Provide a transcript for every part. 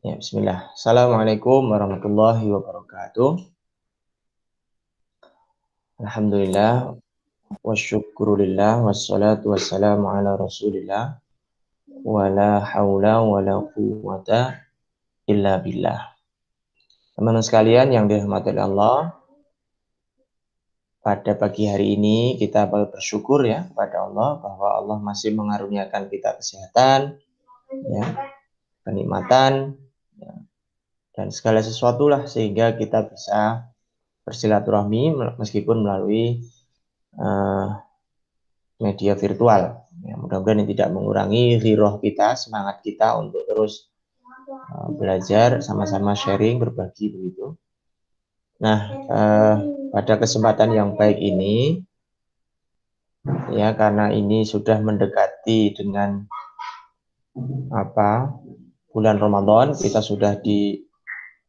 Ya, bismillah. Assalamualaikum warahmatullahi wabarakatuh. Alhamdulillah, wasyukurulillah, wassalatu wassalamu ala rasulillah, wa la hawla wa la quwwata illa billah. Teman-teman sekalian yang dirahmati Allah, pada pagi hari ini kita bersyukur ya kepada Allah bahwa Allah masih mengaruniakan kita kesehatan, ya, kenikmatan, ya, dan segala sesuatu lah sehingga kita bisa bersilaturahmi meskipun melalui media virtual. Ya, mudah-mudahan ini tidak mengurangi ghiroh kita, semangat kita untuk terus belajar, sama-sama sharing, berbagi begitu. Nah, pada kesempatan yang baik ini, ya karena ini sudah mendekati dengan bulan Ramadan, kita sudah di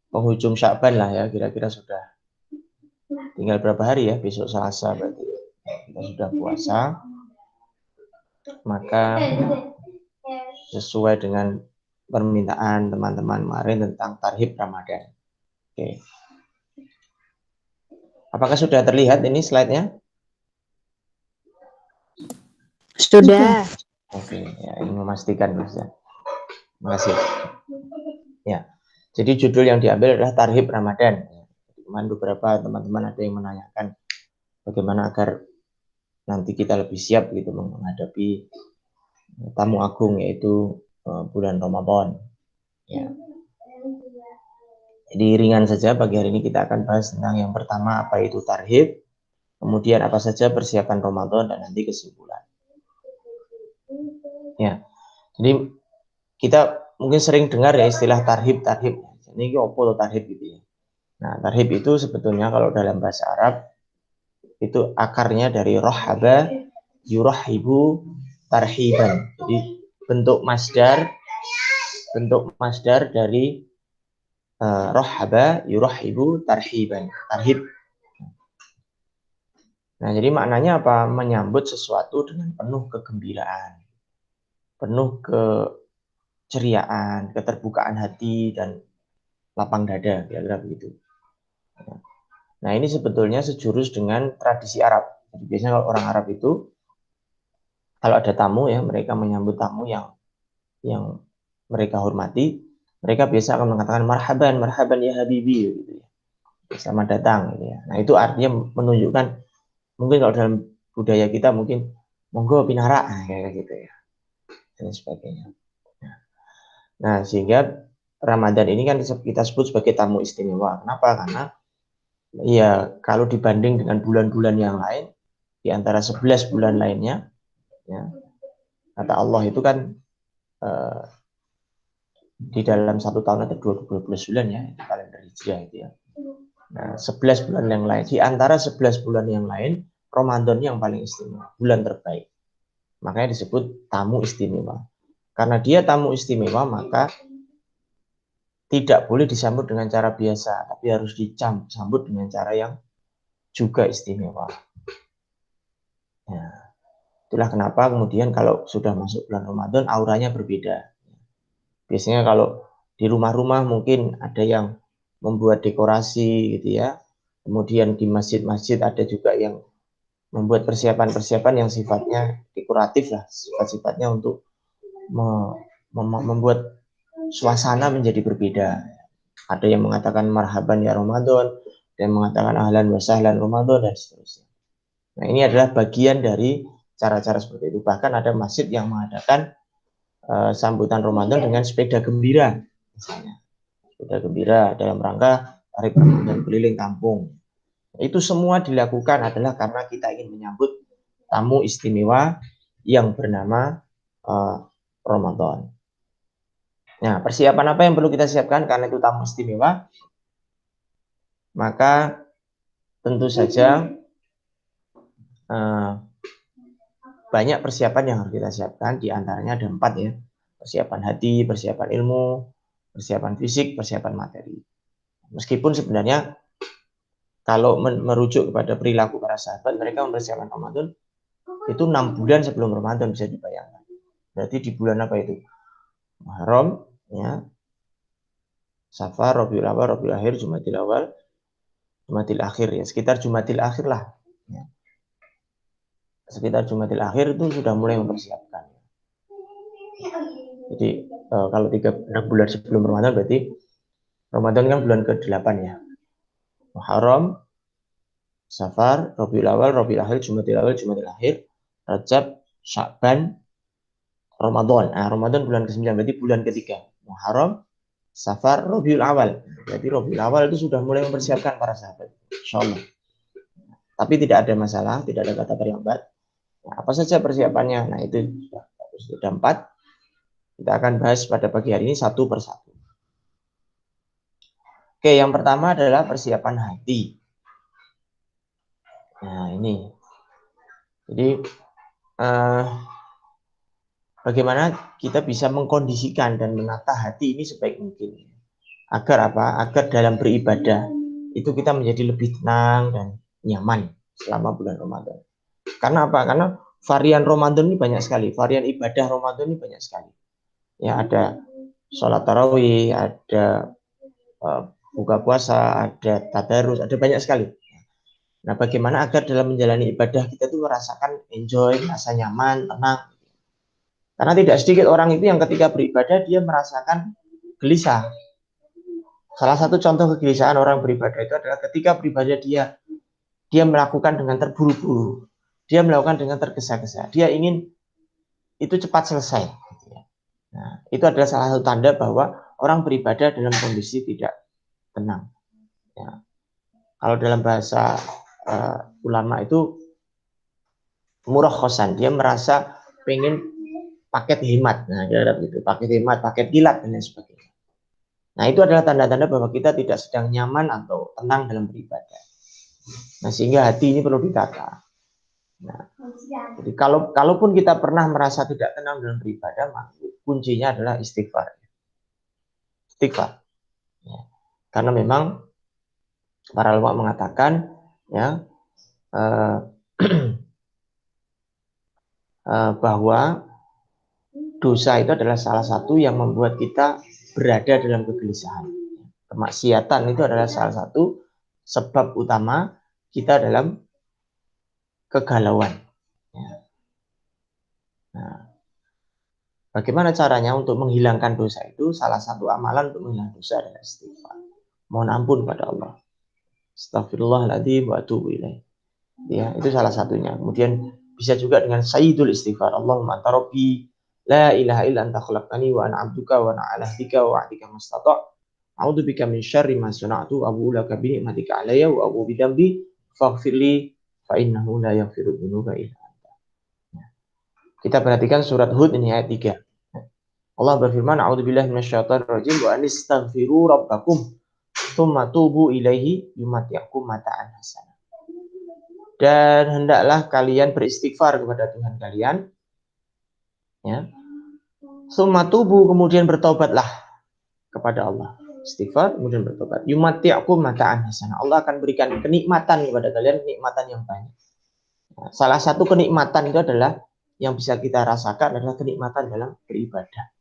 penghujung Sya'ban lah ya, kira-kira sudah tinggal berapa hari ya, besok Selasa berarti kita sudah puasa. Maka sesuai dengan permintaan teman-teman kemarin tentang tarhib Ramadan. Oke. Apakah sudah terlihat ini slide-nya? Sudah. Oke, ya, ini memastikan Mas ya. Terima kasih. Ya. Jadi judul yang diambil adalah tarhib Ramadan. Kemarin beberapa teman-teman ada yang menanyakan bagaimana agar nanti kita lebih siap gitu menghadapi tamu agung yaitu bulan Ramadan. Ya. Jadi ringan saja pagi hari ini kita akan bahas tentang yang pertama apa itu tarhib, kemudian apa saja persiapan Ramadan dan nanti kesimpulan. Ya, jadi kita mungkin sering dengar ya istilah tarhib. Ini apa tarhib gitu ya. Nah, tarhib itu sebetulnya kalau dalam bahasa Arab itu akarnya dari rohaba yurahibu tarhiban. Jadi bentuk masdar dari rohaba yurahibu tarhiban. Tarhib. Nah, jadi maknanya apa? Menyambut sesuatu dengan penuh kegembiraan, penuh keceriaan, keterbukaan hati, dan lapang dada, kira-kira begitu. Nah, ini sebetulnya sejurus dengan tradisi Arab. Jadi biasanya kalau orang Arab itu, kalau ada tamu ya, mereka menyambut tamu yang mereka hormati, mereka biasa akan mengatakan marhaban, marhaban ya habibi, gitu ya. Selamat datang, gitu ya. Nah, itu artinya menunjukkan, mungkin kalau dalam budaya kita mungkin monggo pinara, kayak gitu ya, dan sebagainya. Nah, sehingga Ramadan ini kan kita sebut sebagai tamu istimewa. Kenapa? Karena ya kalau dibanding dengan bulan-bulan yang lain, di antara 11 bulan lainnya, ya, kata Allah itu kan di dalam satu tahun ada 12 bulan ya, itu kalender Hijriah itu ya. Nah, 11 bulan yang lain, di antara 11 bulan yang lain, Ramadan yang paling istimewa, bulan terbaik. Makanya disebut tamu istimewa. Karena dia tamu istimewa, maka tidak boleh disambut dengan cara biasa, tapi harus disambut dengan cara yang juga istimewa. Nah, itulah kenapa kemudian kalau sudah masuk bulan Ramadan, auranya berbeda. Biasanya kalau di rumah-rumah mungkin ada yang membuat dekorasi gitu ya. Kemudian di masjid-masjid ada juga yang membuat persiapan-persiapan yang sifatnya dekoratif lah, sifat-sifatnya untuk membuat suasana menjadi berbeda. Ada yang mengatakan marhaban ya Ramadan, ada yang mengatakan ahlan wa sahlan Ramadan, dan seterusnya. Nah, ini adalah bagian dari cara-cara seperti itu. Bahkan ada masjid yang mengadakan sambutan Ramadan dengan sepeda gembira, misalnya. Sepeda gembira dalam rangka tarik Ramadan keliling kampung. Itu semua dilakukan adalah karena kita ingin menyambut tamu istimewa yang bernama Ramadan. Nah, persiapan apa yang perlu kita siapkan karena itu tamu istimewa? Maka tentu saja banyak persiapan yang harus kita siapkan. Di antaranya ada 4 ya. Persiapan hati, persiapan ilmu, persiapan fisik, persiapan materi. Meskipun sebenarnya kalau merujuk kepada perilaku para sahabat, mereka mempersiapkan Ramadan itu 6 bulan sebelum Ramadan, bisa dibayangkan. Berarti di bulan apa itu? Muharram, ya, Safar, Rabiul Awal, Rabiul Akhir, Jumadil Awal, Jumadil Akhir, ya sekitar Jumadil Akhir lah, ya. Sekitar Jumadil Akhir itu sudah mulai mempersiapkan. Jadi kalau 3 bulan sebelum Ramadan berarti Ramadan kan bulan ke-8 ya. Muharram, Safar, Rabiul Awal, Rabiul Akhir, Jumadil Awal, Jumadil Akhir, Rajab, Sya'ban, Ramadan. Nah, Ramadan bulan ke-9 berarti bulan ketiga. Muharram, Safar, Rabiul Awal. Berarti Rabiul Awal itu sudah mulai mempersiapkan para sahabat. Insyaallah. Tapi tidak ada masalah, tidak ada kata terlambat. Nah, apa saja persiapannya? Nah, itu sudah 4. Kita akan bahas pada pagi hari ini satu persatu. Oke, yang pertama adalah persiapan hati. Nah, ini. Jadi, bagaimana kita bisa mengkondisikan dan menata hati ini sebaik mungkin. Agar apa? Agar dalam beribadah itu kita menjadi lebih tenang dan nyaman selama bulan Ramadan. Karena apa? Karena varian Ramadan ini banyak sekali. Varian ibadah Ramadan ini banyak sekali. Ya, ada sholat tarawih, ada buka puasa, ada tadarus, ada banyak sekali. Nah, bagaimana agar dalam menjalani ibadah kita tuh merasakan enjoy, rasa nyaman, tenang. Karena tidak sedikit orang itu yang ketika beribadah dia merasakan gelisah. Salah satu contoh kegelisahan orang beribadah itu adalah ketika beribadah dia melakukan dengan terburu-buru, dia melakukan dengan tergesa-gesa, dia ingin itu cepat selesai. Nah, itu adalah salah satu tanda bahwa orang beribadah dalam kondisi tidak tenang. Ya. Kalau dalam bahasa ulama itu murah-khosan, dia merasa pengen paket hemat. Nah, dia ada gitu, paket hemat, paket kilat dan lain sebagainya. Nah, itu adalah tanda-tanda bahwa kita tidak sedang nyaman atau tenang dalam beribadah. Nah, sehingga hati ini perlu ditata. Nah, jadi kalaupun kita pernah merasa tidak tenang dalam beribadah, maka kuncinya adalah istighfar. Istighfar. Ya. Karena memang para ulama mengatakan, ya, bahwa dosa itu adalah salah satu yang membuat kita berada dalam kegelisahan. Kemaksiatan itu adalah salah satu sebab utama kita dalam kegalauan. Nah, bagaimana caranya untuk menghilangkan dosa itu? Salah satu amalan untuk menghilangkan dosa adalah istighfar. Mohon ampun pada Allah. Astaghfirullahaladzim wa atubu ilaih. Ya, itu salah satunya. Kemudian bisa juga dengan sayyidul istighfar. Allahumma anta rabbi la ilaha illa anta khalaqtani wa ana 'abduka wa ana 'ala ahdika wa 'ahdika mastata'. A'udzubika min syarri ma sana'tu abu'u laka bi ni'matika 'alayya wa abu'u bi dzambi faghfirli fa innahu la yaghfiru dzunuba illa anta. Kita perhatikan surat Hud ini ayat 3. Allah berfirman, a'udzubillahi minasyaitonir rajim wa anistaghfiru rabbakum tsumma tubu ilaihi yumati'akum mata'an hasanah. Dan hendaklah kalian beristighfar kepada Tuhan kalian, ya. Tsumma tubu, kemudian bertobatlah kepada Allah. Istighfar kemudian bertobat. Yumati'akum mata'an hasanah. Allah akan berikan kenikmatan kepada kalian, kenikmatan yang banyak. Nah, salah satu kenikmatan itu adalah yang bisa kita rasakan adalah kenikmatan dalam beribadah,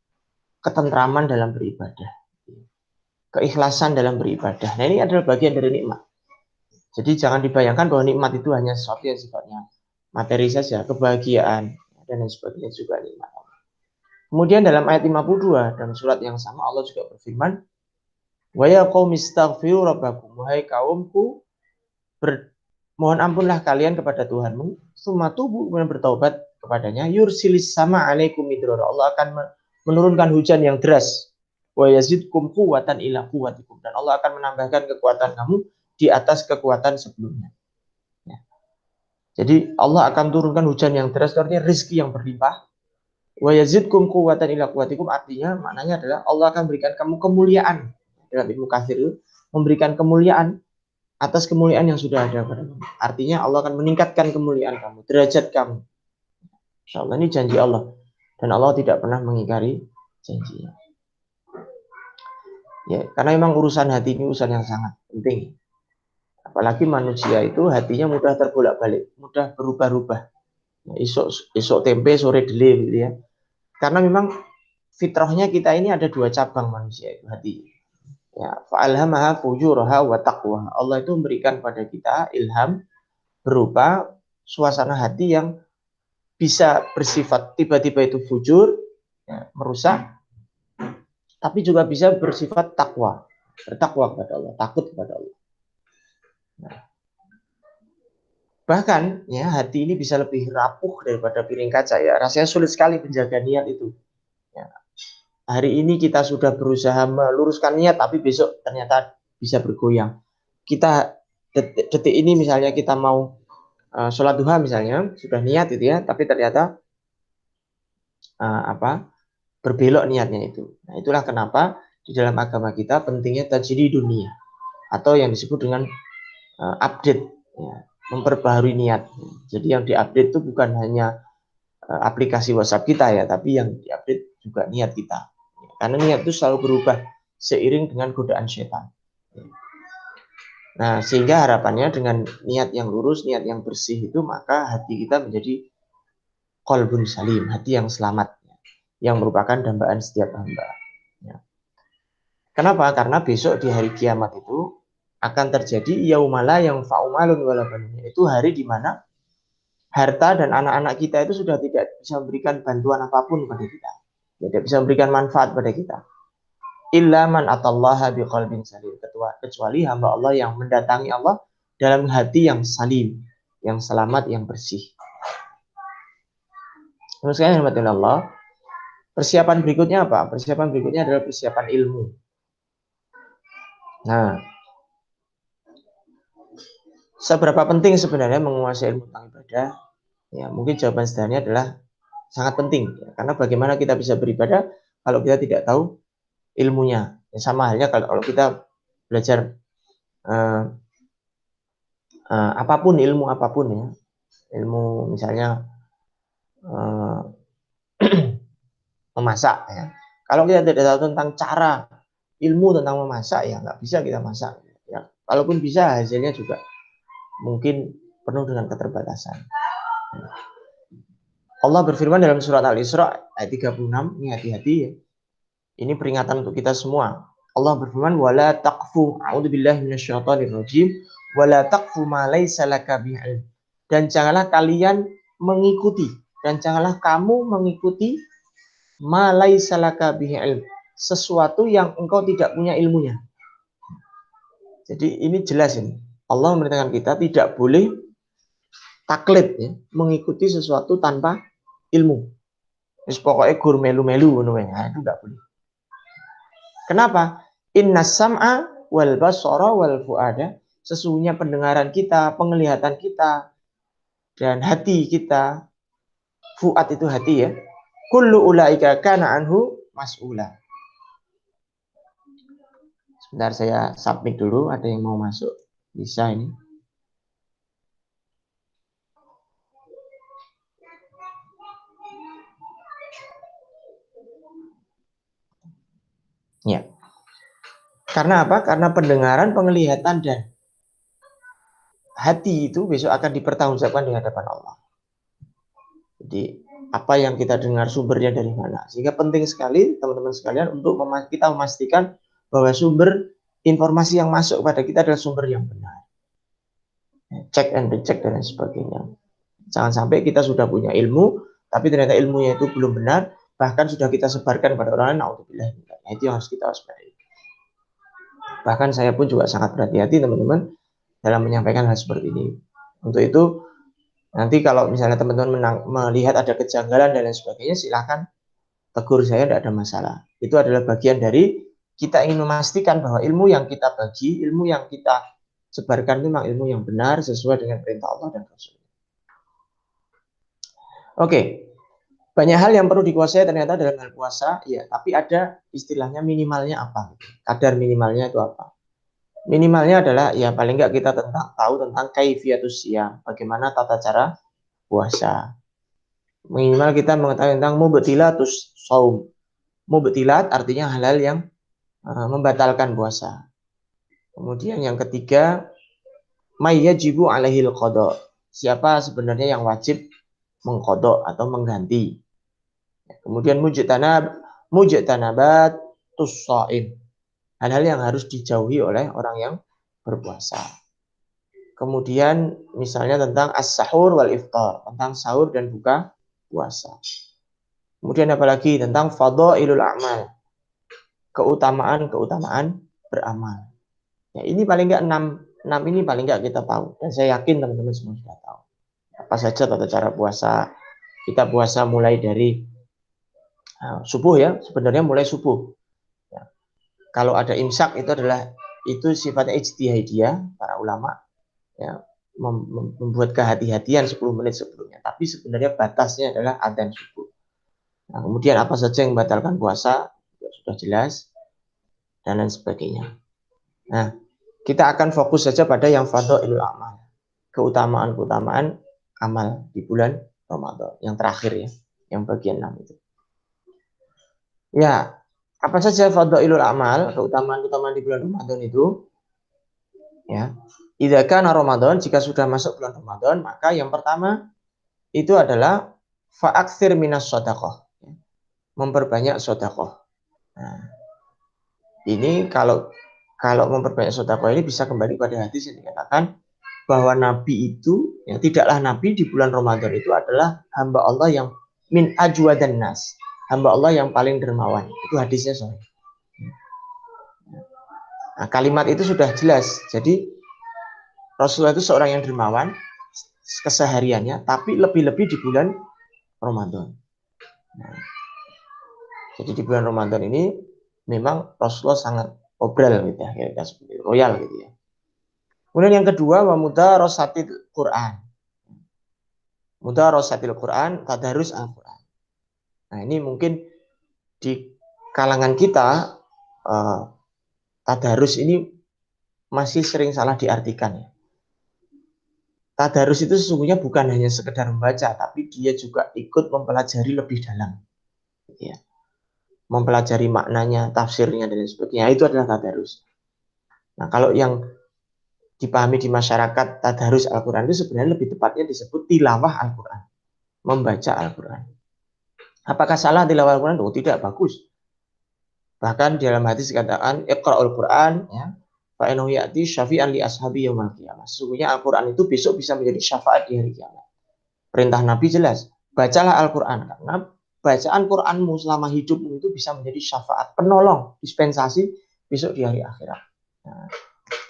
ketentraman dalam beribadah, keikhlasan dalam beribadah. Nah, ini adalah bagian dari nikmat. Jadi jangan dibayangkan bahwa nikmat itu hanya sesuatu yang sifatnya materi saja, kebahagiaan dan lain sebagainya juga nikmat. Kemudian dalam ayat 52 dalam surat yang sama Allah juga berfirman, wa ya qaumi astaghfiru rabbakum, wahai kaumku, mohon ampunlah kalian kepada Tuhanmu, tsumma tubu, kemudian bertaubat kepadanya, yursilis sama alaikum midrara, Allah akan menurunkan hujan yang deras, wa yazidkum quwwatan ila quwwatikum, dan Allah akan menambahkan kekuatan kamu di atas kekuatan sebelumnya. Ya. Jadi Allah akan turunkan hujan yang deras, artinya rezeki yang berlimpah. Wa yazidkum quwwatan ila quwwatikum, artinya maknanya adalah Allah akan berikan kamu kemuliaan. Dalam Ibnu Katsir itu memberikan kemuliaan atas kemuliaan yang sudah ada pada kamu. Artinya Allah akan meningkatkan kemuliaan kamu, derajat kamu. Insyaallah, ini janji Allah, dan Allah tidak pernah mengingkari janjinya. Ya, karena memang urusan hati ini urusan yang sangat penting. Apalagi manusia itu hatinya mudah terbolak-balik, mudah berubah-ubah. Esok tempe, sore dele gitu ya. Karena memang fitrahnya kita ini ada dua cabang manusia itu hati. Ya, fa'alhamaha fujuraha wa taqwa. Allah itu memberikan pada kita ilham berupa suasana hati yang bisa bersifat tiba-tiba itu fujur, ya, merusak, tapi juga bisa bersifat takwa, bertakwa kepada Allah, takut kepada Allah. Nah, bahkan ya hati ini bisa lebih rapuh daripada piring kaca ya. Rasanya sulit sekali menjaga niat itu. Ya. Hari ini kita sudah berusaha meluruskan niat, tapi besok ternyata bisa bergoyang. Kita detik ini misalnya kita mau sholat duha misalnya sudah niat itu ya, tapi ternyata berbelok niatnya itu. Nah, itulah kenapa di dalam agama kita pentingnya tajdi dunia atau yang disebut dengan update, ya, memperbaharui niat. Jadi yang diupdate itu bukan hanya aplikasi WhatsApp kita ya, tapi yang diupdate juga niat kita. Karena niat itu selalu berubah seiring dengan godaan setan. Nah, sehingga harapannya dengan niat yang lurus, niat yang bersih itu, maka hati kita menjadi qalbun salim, hati yang selamat, yang merupakan dambaan setiap hamba. Ya. Kenapa? Karena besok di hari kiamat itu akan terjadi yaumala yang fa'umalun wala banun. Itu hari di mana harta dan anak-anak kita itu sudah tidak bisa memberikan bantuan apapun pada kita. Tidak bisa memberikan manfaat pada kita. Illa man atallaha biqalbin salim. Kecuali hamba Allah yang mendatangi Allah dalam hati yang salim, yang selamat, yang bersih. Menurut saya, hormatin Allah, persiapan berikutnya apa? Persiapan berikutnya adalah persiapan ilmu. Nah, seberapa penting sebenarnya menguasai ilmu tentang ibadah? Ya, mungkin jawaban sederhananya adalah sangat penting. Ya, karena bagaimana kita bisa beribadah kalau kita tidak tahu ilmunya? Ya, sama halnya kalau kita belajar apapun, ilmu apapun ya, ilmu misalnya memasak ya. Kalau kita tidak tahu tentang cara ilmu tentang memasak ya nggak bisa kita masak ya. Kalaupun bisa hasilnya juga mungkin penuh dengan keterbatasan. Allah berfirman dalam surat Al-Isra ayat 36, ini hati-hati ya. Ini peringatan untuk kita semua. Allah berfirman wala taqfu a'udzubillahi minasyaitonirrajim wala taqfu ma laisa laka bi'ilm. Dan janganlah kalian mengikuti dan janganlah kamu mengikuti ma laisa laka bi'ilm, sesuatu yang engkau tidak punya ilmunya. Jadi ini jelas ini. Allah memerintahkan kita tidak boleh taklid ya, mengikuti sesuatu tanpa ilmu. Terus pokoknya gur melu-melu nah, itu enggak boleh. Kenapa? Inna sam'a wal basara wal fuada, sesungguhnya pendengaran kita, penglihatan kita dan hati kita, fuad itu hati ya, kullu ulaika kana anhu mas'ula. Sebentar saya submit dulu, ada yang mau masuk. Bisa ini. Ya. Karena apa? Karena pendengaran, penglihatan dan hati itu besok akan dipertanggungjawabkan di hadapan Allah. Jadi apa yang kita dengar sumbernya dari mana? Sehingga penting sekali teman-teman sekalian untuk kita memastikan bahwa sumber informasi yang masuk kepada kita adalah sumber yang benar. Cek and recheck dan lain sebagainya. Jangan sampai kita sudah punya ilmu, tapi ternyata ilmunya itu belum benar, bahkan sudah kita sebarkan pada orang lain. Naudzubillah. Nah, itu yang harus kita waspadai. Bahkan saya pun juga sangat berhati-hati teman-teman dalam menyampaikan hal seperti ini. Untuk itu nanti kalau misalnya teman-teman melihat ada kejanggalan dan lain sebagainya, silakan tegur saya, tidak ada masalah. Itu adalah bagian dari kita ingin memastikan bahwa ilmu yang kita bagi, ilmu yang kita sebarkan itu memang ilmu yang benar sesuai dengan perintah Allah dan Rasul. Oke, banyak hal yang perlu dikuasai ternyata dalam hal puasa, ya. Tapi ada istilahnya minimalnya apa? Kadar minimalnya itu apa? Minimalnya adalah ya paling nggak kita tahu tentang kaifiyatus siyam, bagaimana tata cara puasa. Minimal kita mengetahui tentang mubtilatus shaum. Mubtilat artinya hal-hal yang membatalkan puasa. Kemudian yang ketiga, may yajibu alaihil qada. Siapa sebenarnya yang wajib mengqada atau mengganti. Kemudian mujtanabat tussaim. Hal-hal yang harus dijauhi oleh orang yang berpuasa. Kemudian misalnya tentang as-sahur wal iftar, tentang sahur dan buka puasa. Kemudian apalagi tentang fadhailul a'mal, keutamaan beramal. Ya, ini paling enggak 6 ini paling enggak kita tahu. Dan saya yakin teman-teman semua sudah tahu. Apa saja tata cara puasa. Kita puasa mulai dari subuh ya, sebenarnya mulai subuh. Ya. Kalau ada imsak itu sifatnya ijtihadiyah para ulama ya, membuat kehati-hatian 10 menit sebelumnya. Tapi sebenarnya batasnya adalah adzan subuh. Nah, kemudian apa saja yang membatalkan puasa sudah jelas dan lain sebagainya. Nah, kita akan fokus saja pada yang fadhailul amal, keutamaan amal di bulan Ramadan yang terakhir ya, yang bagian 6 itu. Ya, apa saja fadhailul amal, keutamaan di bulan Ramadan itu? Ya. Idza kana Ramadan, jika sudah masuk bulan Ramadan, maka yang pertama itu adalah fa'aktsir minas shadaqah. Memperbanyak sedekah. Nah, ini kalau memperbanyak sedekah ini bisa kembali pada hadis yang dikatakan bahwa Nabi itu ya, tidaklah Nabi di bulan Ramadan itu adalah hamba Allah yang min ajwadan nas, hamba Allah yang paling dermawan. Itu hadisnya sahih. Nah, kalimat itu sudah jelas. Jadi Rasulullah itu seorang yang dermawan kesehariannya, tapi lebih-lebih di bulan Ramadan. Nah, jadi di bulan Ramadan ini memang Rasulullah sangat obral gitu ya, kayak seperti royal gitu ya. Kemudian yang kedua, wa mudarasatil Quran. Mudarasatil Quran, tadarus Al-Quran. Nah, ini mungkin di kalangan kita tadarus ini masih sering salah diartikan ya. Tadarus itu sesungguhnya bukan hanya sekedar membaca, tapi dia juga ikut mempelajari lebih dalam. Gitu ya. Mempelajari maknanya, tafsirnya, dan sebagainya. Itu adalah tadarus. Nah, kalau yang dipahami di masyarakat tadarus Al-Quran itu sebenarnya lebih tepatnya disebut tilawah Al-Quran. Membaca Al-Quran. Apakah salah tilawah Al-Quran? Oh, tidak, bagus. Bahkan di dalam hadis dikatakan, Iqra'ul Quran, ya, fa'inahu ya'ti syafi'an li ashabi yawmal qiyamah. Sesungguhnya Al-Quran itu besok bisa menjadi syafaat di hari kiamat. Perintah Nabi jelas, bacalah Al-Quran. Karena bacaan Quranmu selama hidupmu itu bisa menjadi syafaat, penolong, dispensasi besok di hari akhirat. Nah,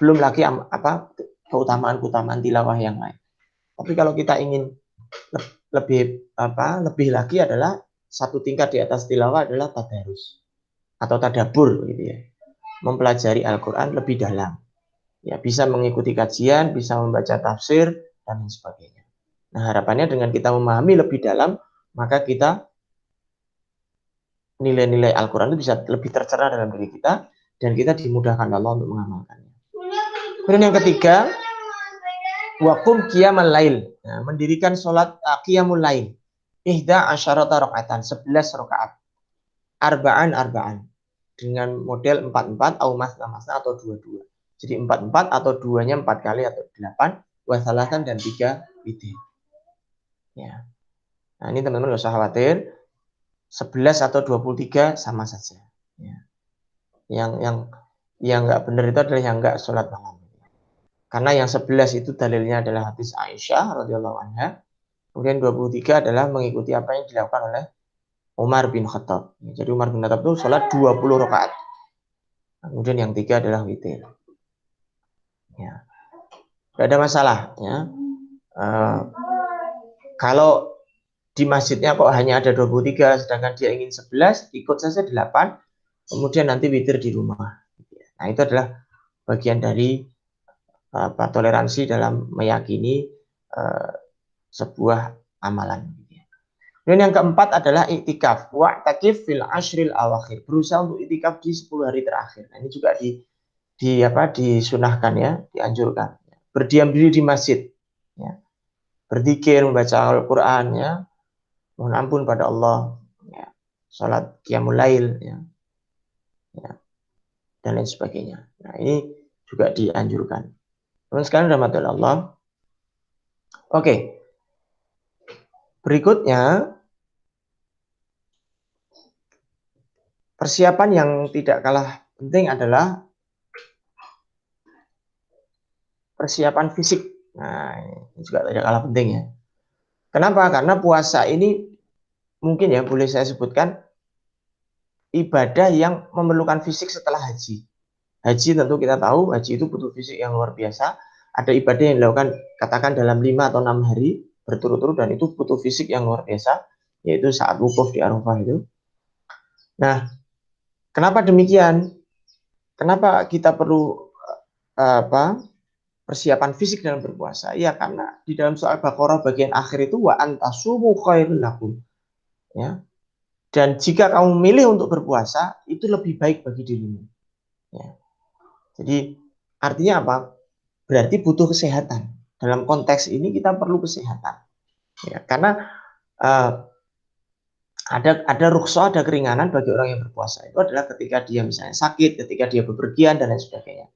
belum lagi keutamaan tilawah yang lain. Tapi kalau kita ingin lebih lagi adalah satu tingkat di atas tilawah adalah tadarus atau tadabur gitu ya. Mempelajari Al-Quran lebih dalam. Ya, bisa mengikuti kajian, bisa membaca tafsir dan lain sebagainya. Nah, harapannya dengan kita memahami lebih dalam, maka kita nilai-nilai Al-Quran itu bisa lebih tercerah dalam diri kita dan kita dimudahkan Allah untuk mengamalkannya. Kemudian yang ketiga, waqum qiyamal lail. Nah, mendirikan sholat qiyamul lail. Ihda asyarata rakaatan, 11 rakaat. Arba'an. Dengan model 4-4, au masna atau 2-2. Jadi 4-4 atau 2-nya 4 kali atau 8, wasalatan dan 3 witir. Ya. Nah, ini teman-teman gak usah khawatir. 11 atau 23 sama saja. Ya. Yang nggak benar itu adalah yang nggak sholat malam. Karena yang 11 itu dalilnya adalah hadis Aisyah radhiyallahu anha. Kemudian 23 adalah mengikuti apa yang dilakukan oleh Umar bin Khattab. Jadi Umar bin Khattab itu sholat 20 rakaat. Kemudian yang 3 adalah witir. Ya. Tidak ada masalah. Ya. Kalau di masjidnya kok hanya ada 23, sedangkan dia ingin 11, ikut saja 8, kemudian nanti witir di rumah. Nah, itu adalah bagian dari toleransi dalam meyakini sebuah amalan. Dan yang keempat adalah iktikaf. Wa'takif fil ashril awakhir. Berusaha untuk iktikaf di 10 hari terakhir. Nah, ini juga disunahkan ya, dianjurkan. Berdiam diri di masjid. Ya. Berzikir, membaca Al-Quran, ya. Mohon ampun pada Allah. Ya. Salat qiyamul lail, ya. Ya. Dan lain sebagainya. Nah, ini juga dianjurkan. Teman sekalian rahmatullah Allah. Oke. Berikutnya persiapan yang tidak kalah penting adalah persiapan fisik. Nah, ini juga tidak kalah penting ya. Kenapa? Karena puasa ini mungkin ya boleh saya sebutkan ibadah yang memerlukan fisik setelah haji. Haji tentu kita tahu, haji itu butuh fisik yang luar biasa. Ada ibadah yang dilakukan katakan dalam 5 atau 6 hari berturut-turut dan itu butuh fisik yang luar biasa, yaitu saat wukuf di Arafah itu. Nah, kenapa demikian? Kenapa kita perlu persiapan fisik dalam berpuasa? Ya karena di dalam soal Baqarah bagian akhir itu wa antasumu khairul lakum. Ya. Dan jika kamu milih untuk berpuasa, itu lebih baik bagi dirimu. Ya. Jadi artinya apa? Berarti butuh kesehatan. Dalam konteks ini kita perlu kesehatan. Ya, karena ada rukhsah, ada keringanan bagi orang yang berpuasa. Itu adalah ketika dia misalnya sakit, ketika dia bepergian dan lain sebagainya.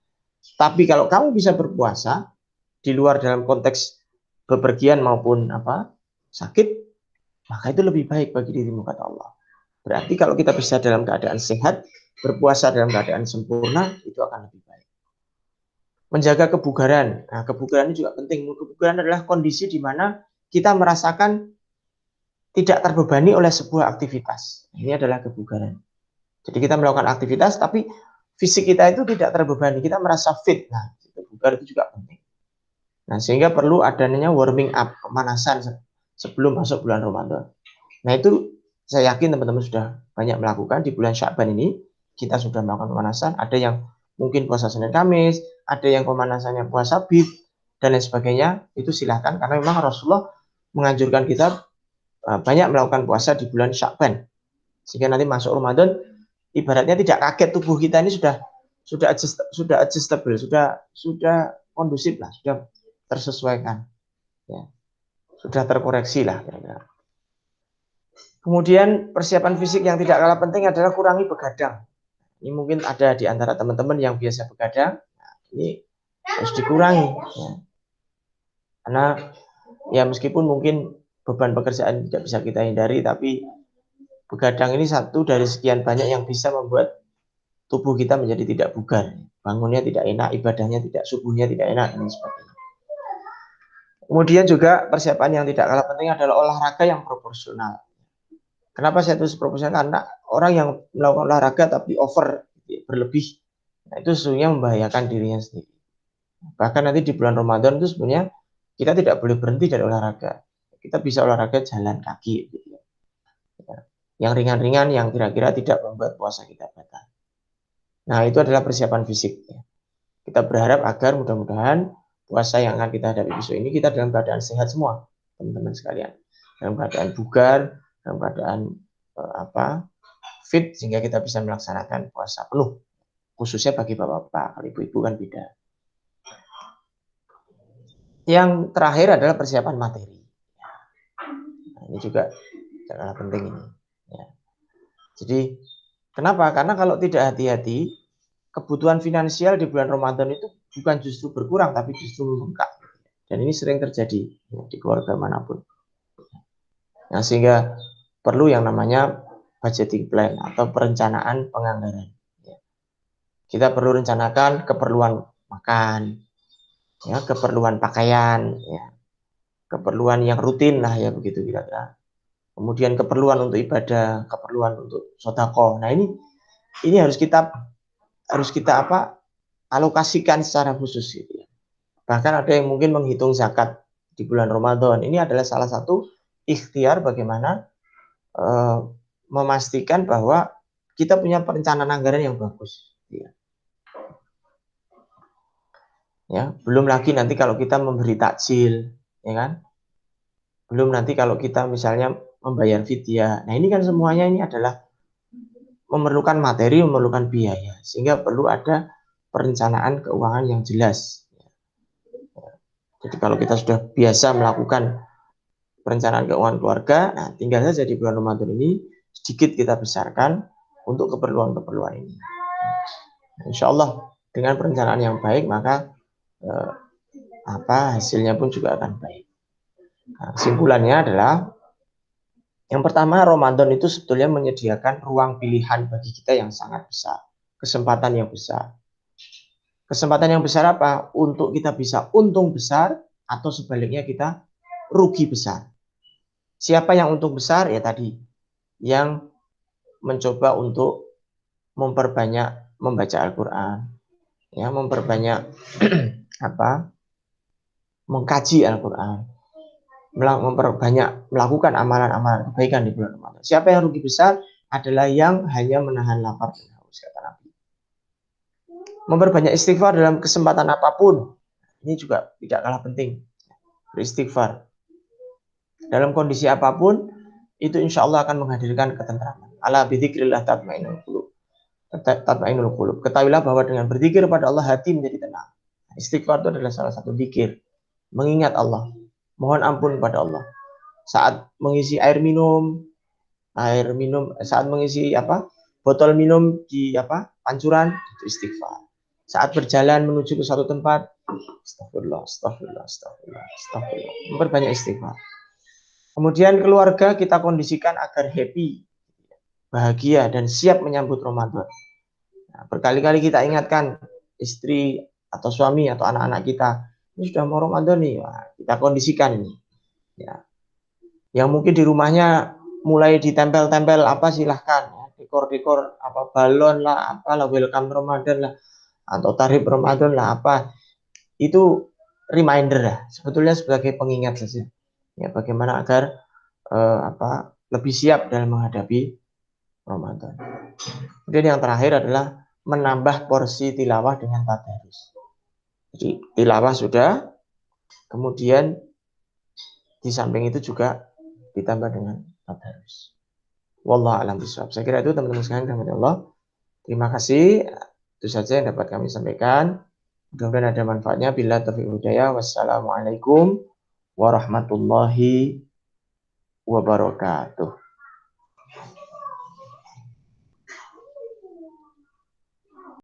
Tapi kalau kamu bisa berpuasa di luar dalam konteks bepergian maupun sakit, maka itu lebih baik bagi dirimu kata Allah. Berarti kalau kita bisa dalam keadaan sehat, berpuasa dalam keadaan sempurna, itu akan lebih baik. Menjaga kebugaran. Nah, kebugaran ini juga penting. Kebugaran adalah kondisi di mana kita merasakan tidak terbebani oleh sebuah aktivitas. Ini adalah kebugaran. Jadi kita melakukan aktivitas, tapi fisik kita itu tidak terbebani. Kita merasa fit. Nah, kebugaran itu juga penting. Nah, sehingga perlu adanya warming up, pemanasan sebelum masuk bulan Ramadan. Nah, itu saya yakin teman-teman sudah banyak melakukan di bulan Sya'ban ini. Kita sudah melakukan pemanasan. Ada yang mungkin puasa Senin Kamis, ada yang pemanasannya puasa Bid, dan lain sebagainya. Itu silahkan, karena memang Rasulullah menganjurkan kita banyak melakukan puasa di bulan Sya'ban. Sehingga nanti masuk Ramadan, ibaratnya tidak kaget, tubuh kita ini sudah adjustable, sudah kondusif lah, sudah tersesuaikan. Ya. Sudah terkoreksi lah kira-kira. Kemudian persiapan fisik yang tidak kalah penting adalah kurangi begadang. Ini mungkin ada di antara teman-teman yang biasa begadang. Nah, ini harus dikurangi. Ya. Karena ya meskipun mungkin beban pekerjaan tidak bisa kita hindari, tapi begadang ini satu dari sekian banyak yang bisa membuat tubuh kita menjadi tidak bugar. Bangunnya tidak enak, ibadahnya tidak, subuhnya tidak enak, dan sebagainya. Kemudian juga persiapan yang tidak kalah penting adalah olahraga yang proporsional. Kenapa saya tulis proporsional? Karena orang yang melakukan olahraga tapi over, berlebih, nah itu sesungguhnya membahayakan dirinya sendiri. Bahkan nanti di bulan Ramadan itu sebenarnya kita tidak boleh berhenti dari olahraga. Kita bisa olahraga jalan kaki, gitu ya. Yang ringan-ringan, yang kira-kira tidak membuat puasa kita batal. Nah, itu adalah persiapan fisik. Kita berharap agar mudah-mudahan puasa yang akan kita hadapi besok ini kita dalam keadaan sehat semua, teman-teman sekalian. Dalam keadaan bugar, dalam keadaan fit, sehingga kita bisa melaksanakan puasa penuh, khususnya bagi bapak-bapak. Kalau ibu-ibu kan beda. Yang terakhir adalah persiapan materi. Nah, ini juga sangat penting ini. Ya. Jadi kenapa? Karena kalau tidak hati-hati, kebutuhan finansial di bulan Ramadan itu bukan justru berkurang, tapi justru membengkak. Dan ini sering terjadi di keluarga manapun. Nah, sehingga perlu yang namanya budgeting plan atau perencanaan penganggaran. Kita perlu rencanakan keperluan makan, ya, keperluan pakaian, ya, keperluan yang rutin lah ya begitu kira-kira. Kemudian keperluan untuk ibadah, keperluan untuk sedekah. Nah ini harus kita alokasikan secara khusus gitu ya. Bahkan ada yang mungkin menghitung zakat di bulan Ramadan. Ini adalah salah satu ikhtiar bagaimana memastikan bahwa kita punya perencanaan anggaran yang bagus. Ya, belum lagi nanti kalau kita memberi takjil, ya kan? Belum nanti kalau kita misalnya membayar fidyah. Nah, ini kan semuanya ini adalah memerlukan materi, memerlukan biaya, sehingga perlu ada perencanaan keuangan yang jelas. Jadi kalau kita sudah biasa melakukan perencanaan keuangan keluarga, nah tinggal saja di bulan Ramadan ini sedikit kita besarkan untuk keperluan-keperluan ini. Insya Allah dengan perencanaan yang baik maka hasilnya pun juga akan baik. Nah, kesimpulannya adalah Yang pertama, Ramadan itu sebetulnya menyediakan ruang pilihan bagi kita yang sangat besar, kesempatan yang besar. Kesempatan yang besar apa? Untuk kita bisa untung besar atau sebaliknya kita rugi besar. Siapa yang untung besar? Ya tadi, yang mencoba untuk memperbanyak membaca Al-Quran, ya, memperbanyak apa? Mengkaji Al-Quran, memperbanyak melakukan amalan-amalan kebaikan di bulan Ramadan. Siapa yang rugi besar? Adalah yang hanya menahan lapar dan haus, kata Nabi. Memperbanyak istighfar dalam kesempatan apapun, ini juga tidak kalah penting. Beristighfar dalam kondisi apapun, itu insya Allah akan menghadirkan ketentraman. Ala bidzikrillah tatma'innul qulub. Tatma'innul qulub. Ketahuilah bahwa dengan berzikir pada Allah hati menjadi tenang. Istighfar itu adalah salah satu zikir. Mengingat Allah, mohon ampun pada Allah. Saat mengisi air minum, saat mengisi botol minum di pancuran, itu istighfar. Saat berjalan menuju ke suatu tempat, astagfirullah, astagfirullah, astagfirullah, astagfirullah. Memperbanyak istighfar. Kemudian keluarga kita kondisikan agar happy, bahagia, dan siap menyambut Ramadan. Nah, berkali-kali kita ingatkan istri atau suami atau anak-anak kita, ini sudah mau Ramadan nih, wah, kita kondisikan ini. Ya. Yang mungkin di rumahnya mulai ditempel-tempel silahkan, ya. Dekor-dekor balon lah, welcome Ramadan lah, atau tarif Ramadan lah itu reminder lah, sebetulnya sebagai pengingat saja. Ya, bagaimana agar lebih siap dalam menghadapi Ramadan. Kemudian yang terakhir adalah menambah porsi tilawah dengan tadarus. Jadi tilawah sudah, kemudian di samping itu juga ditambah dengan tadarus. Wallahu a'lam bishawab. Saya kira itu teman-teman sekalian rahmati Allah. Terima kasih. Itu saja yang dapat kami sampaikan. Mudah-mudahan ada manfaatnya. Bila taufiq hidayah. Wassalamualaikum warahmatullahi wabarakatuh.